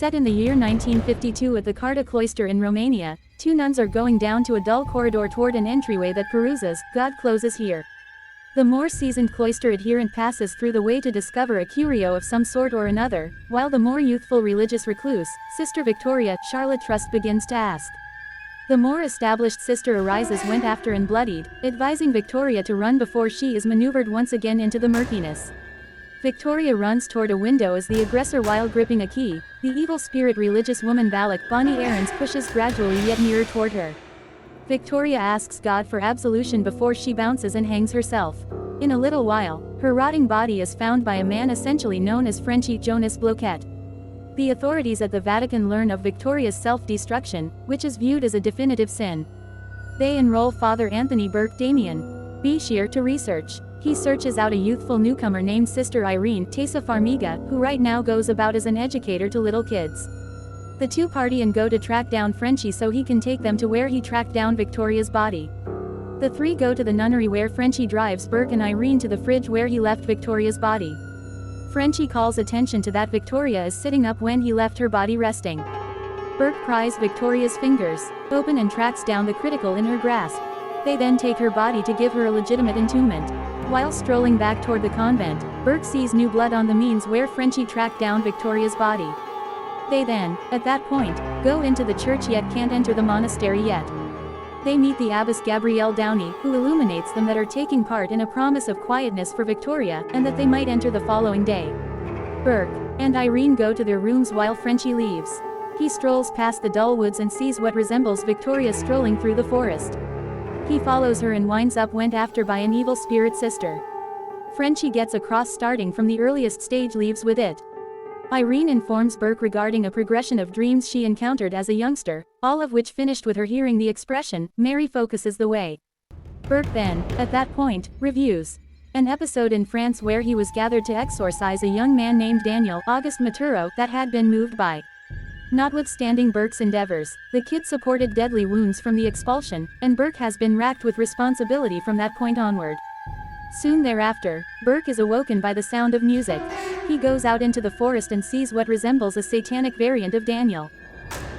Set in the year 1952 at the Carta cloister in Romania, two nuns are going down to a dull corridor toward an entryway that peruses, God closes here. The more seasoned cloister adherent passes through the way to discover a curio of some sort or another, while the more youthful religious recluse, Sister Victoria, Charlotte Trust begins to ask. The more established sister arises went after and bloodied, advising Victoria to run before she is maneuvered once again into the murkiness. Victoria runs toward a window as the aggressor while gripping a key. The evil spirit religious woman Valak Bonnie Aarons pushes gradually yet nearer toward her. Victoria asks God for absolution before she bounces and hangs herself. In a little while, her rotting body is found by a man essentially known as Frenchy Jonas Bloquet. The authorities at the Vatican learn of Victoria's self-destruction, which is viewed as a definitive sin. They enroll Father Anthony Burke Damien Bishir to research. He searches out a youthful newcomer named Sister Irene Tessa Farmiga, who right now goes about as an educator to little kids. The two party and go to track down Frenchy so he can take them to where he tracked down Victoria's body. The three go to the nunnery where Frenchy drives Burke and Irene to the fridge where he left Victoria's body. Frenchy calls attention to that Victoria is sitting up when he left her body resting. Burke pries Victoria's fingers open and tracks down the critical in her grasp. They then take her body to give her a legitimate entombment. While strolling back toward the convent, Burke sees new blood on the means where Frenchy tracked down Victoria's body. They then, at that point, go into the church yet can't enter the monastery yet. They meet the abbess Gabrielle Downey, who illuminates them that are taking part in a promise of quietness for Victoria and that they might enter the following day. Burke and Irene go to their rooms while Frenchy leaves. He strolls past the dull woods and sees what resembles Victoria strolling through the forest. He follows her and winds up went after by an evil spirit sister. Frenchy gets across starting from the earliest stage leaves with it. Irene informs Burke regarding a progression of dreams she encountered as a youngster, all of which finished with her hearing the expression, Mary focuses the way. Burke then, at that point, reviews an episode in France where he was gathered to exorcise a young man named Daniel Auguste Maturo that had been moved by. Notwithstanding Burke's endeavors, the kid supported deadly wounds from the expulsion, and Burke has been racked with responsibility from that point onward. Soon thereafter, Burke is awoken by the sound of music. He goes out into the forest and sees what resembles a satanic variant of Daniel.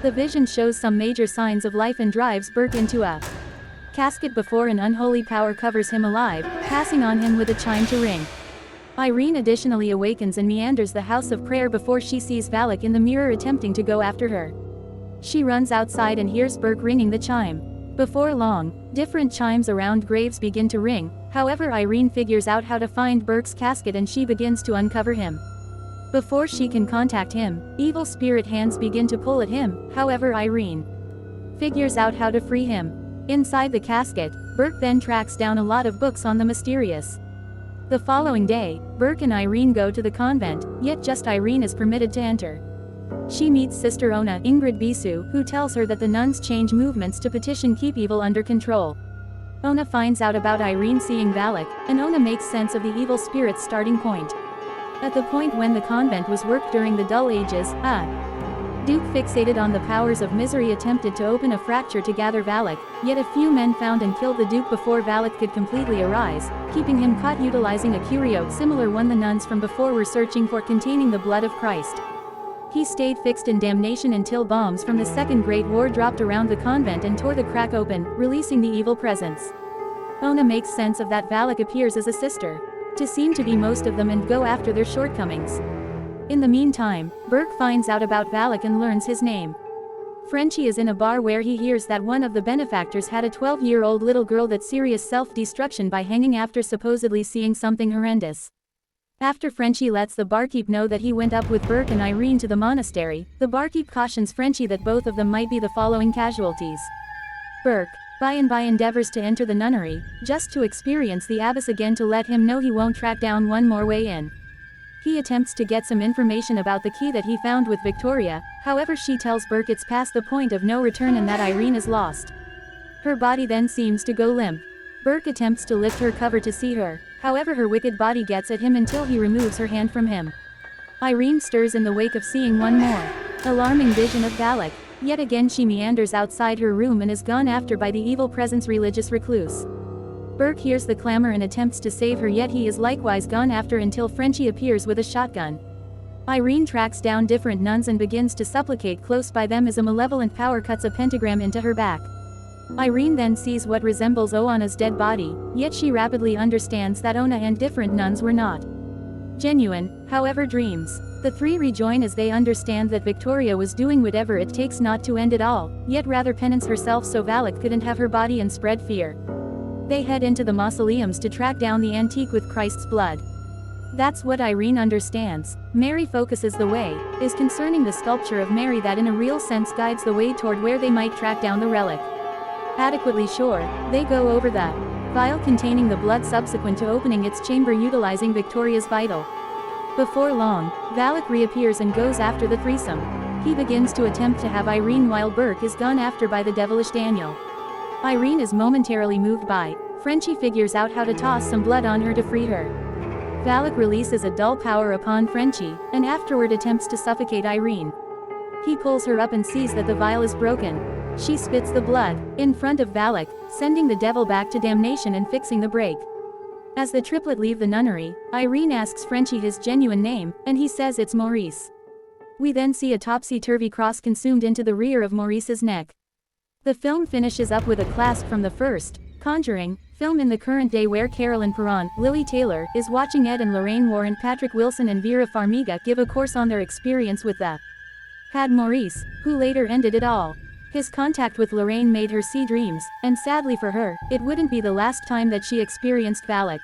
The vision shows some major signs of life and drives Burke into a casket before an unholy power covers him alive, passing on him with a chime to ring. Irene additionally awakens and meanders the house of prayer before she sees Valak in the mirror attempting to go after her. She runs outside and hears Burke ringing the chime. Before long, different chimes around graves begin to ring. However, Irene figures out how to find Burke's casket and she begins to uncover him. Before she can contact him, evil spirit hands begin to pull at him. However, Irene figures out how to free him. Inside the casket, Burke then tracks down a lot of books on the mysterious. The following day, Burke and Irene go to the convent, yet just Irene is permitted to enter. She meets Sister Ona Ingrid Bisu, who tells her that the nuns change movements to petition keep evil under control. Ona finds out about Irene seeing Valak, and Ona makes sense of the evil spirit's starting point. At the point when the convent was worked during the Dull Ages, a duke fixated on the powers of misery attempted to open a fracture to gather Valak, yet a few men found and killed the duke before Valak could completely arise, keeping him caught utilizing a curio similar one the nuns from before were searching for containing the blood of Christ. He stayed fixed in damnation until bombs from the Second Great War dropped around the convent and tore the crack open, releasing the evil presence. Ona makes sense of that Valak appears as a sister to seem to be most of them and go after their shortcomings. In the meantime, Burke finds out about Valak and learns his name. Frenchy is in a bar where he hears that one of the benefactors had a 12-year-old little girl that serious self-destruction by hanging after supposedly seeing something horrendous. After Frenchy lets the barkeep know that he went up with Burke and Irene to the monastery, the barkeep cautions Frenchy that both of them might be the following casualties. Burke, by and by endeavors to enter the nunnery, just to experience the abbess again to let him know he won't track down one more way in. He attempts to get some information about the key that he found with Victoria, however she tells Burke it's past the point of no return and that Irene is lost. Her body then seems to go limp. Burke attempts to lift her cover to see her, however her wicked body gets at him until he removes her hand from him. Irene stirs in the wake of seeing one more alarming vision of Valak. Yet again she meanders outside her room and is gone after by the evil presence religious recluse. Burke hears the clamor and attempts to save her, yet he is likewise gone after until Frenchy appears with a shotgun. Irene tracks down different nuns and begins to supplicate close by them as a malevolent power cuts a pentagram into her back. Irene then sees what resembles Oana's dead body, yet she rapidly understands that Ona and different nuns were not genuine, however dreams. The three rejoin as they understand that Victoria was doing whatever it takes not to end it all, yet rather penance herself so Valak couldn't have her body and spread fear. They head into the mausoleums to track down the antique with Christ's blood. That's what Irene understands. Mary focuses the way, is concerning the sculpture of Mary that in a real sense guides the way toward where they might track down the relic. Adequately sure, they go over the vial containing the blood subsequent to opening its chamber utilizing Victoria's vital. Before long, Valak reappears and goes after the threesome. He begins to attempt to have Irene while Burke is gone after by the devilish Daniel. Irene is momentarily moved by. Frenchie figures out how to toss some blood on her to free her. Valak releases a dull power upon Frenchie, and afterward attempts to suffocate Irene. He pulls her up and sees that the vial is broken. She spits the blood in front of Valak, sending the devil back to damnation and fixing the break. As the triplet leave the nunnery, Irene asks Frenchie his genuine name, and he says it's Maurice. We then see a topsy-turvy cross consumed into the rear of Maurice's neck. The film finishes up with a clasp from the first Conjuring film in the current day where Carolyn Perron, Lily Taylor, is watching Ed and Lorraine Warren, Patrick Wilson and Vera Farmiga give a course on their experience with the had Maurice, who later ended it all. His contact with Lorraine made her see dreams, and sadly for her, it wouldn't be the last time that she experienced Valak.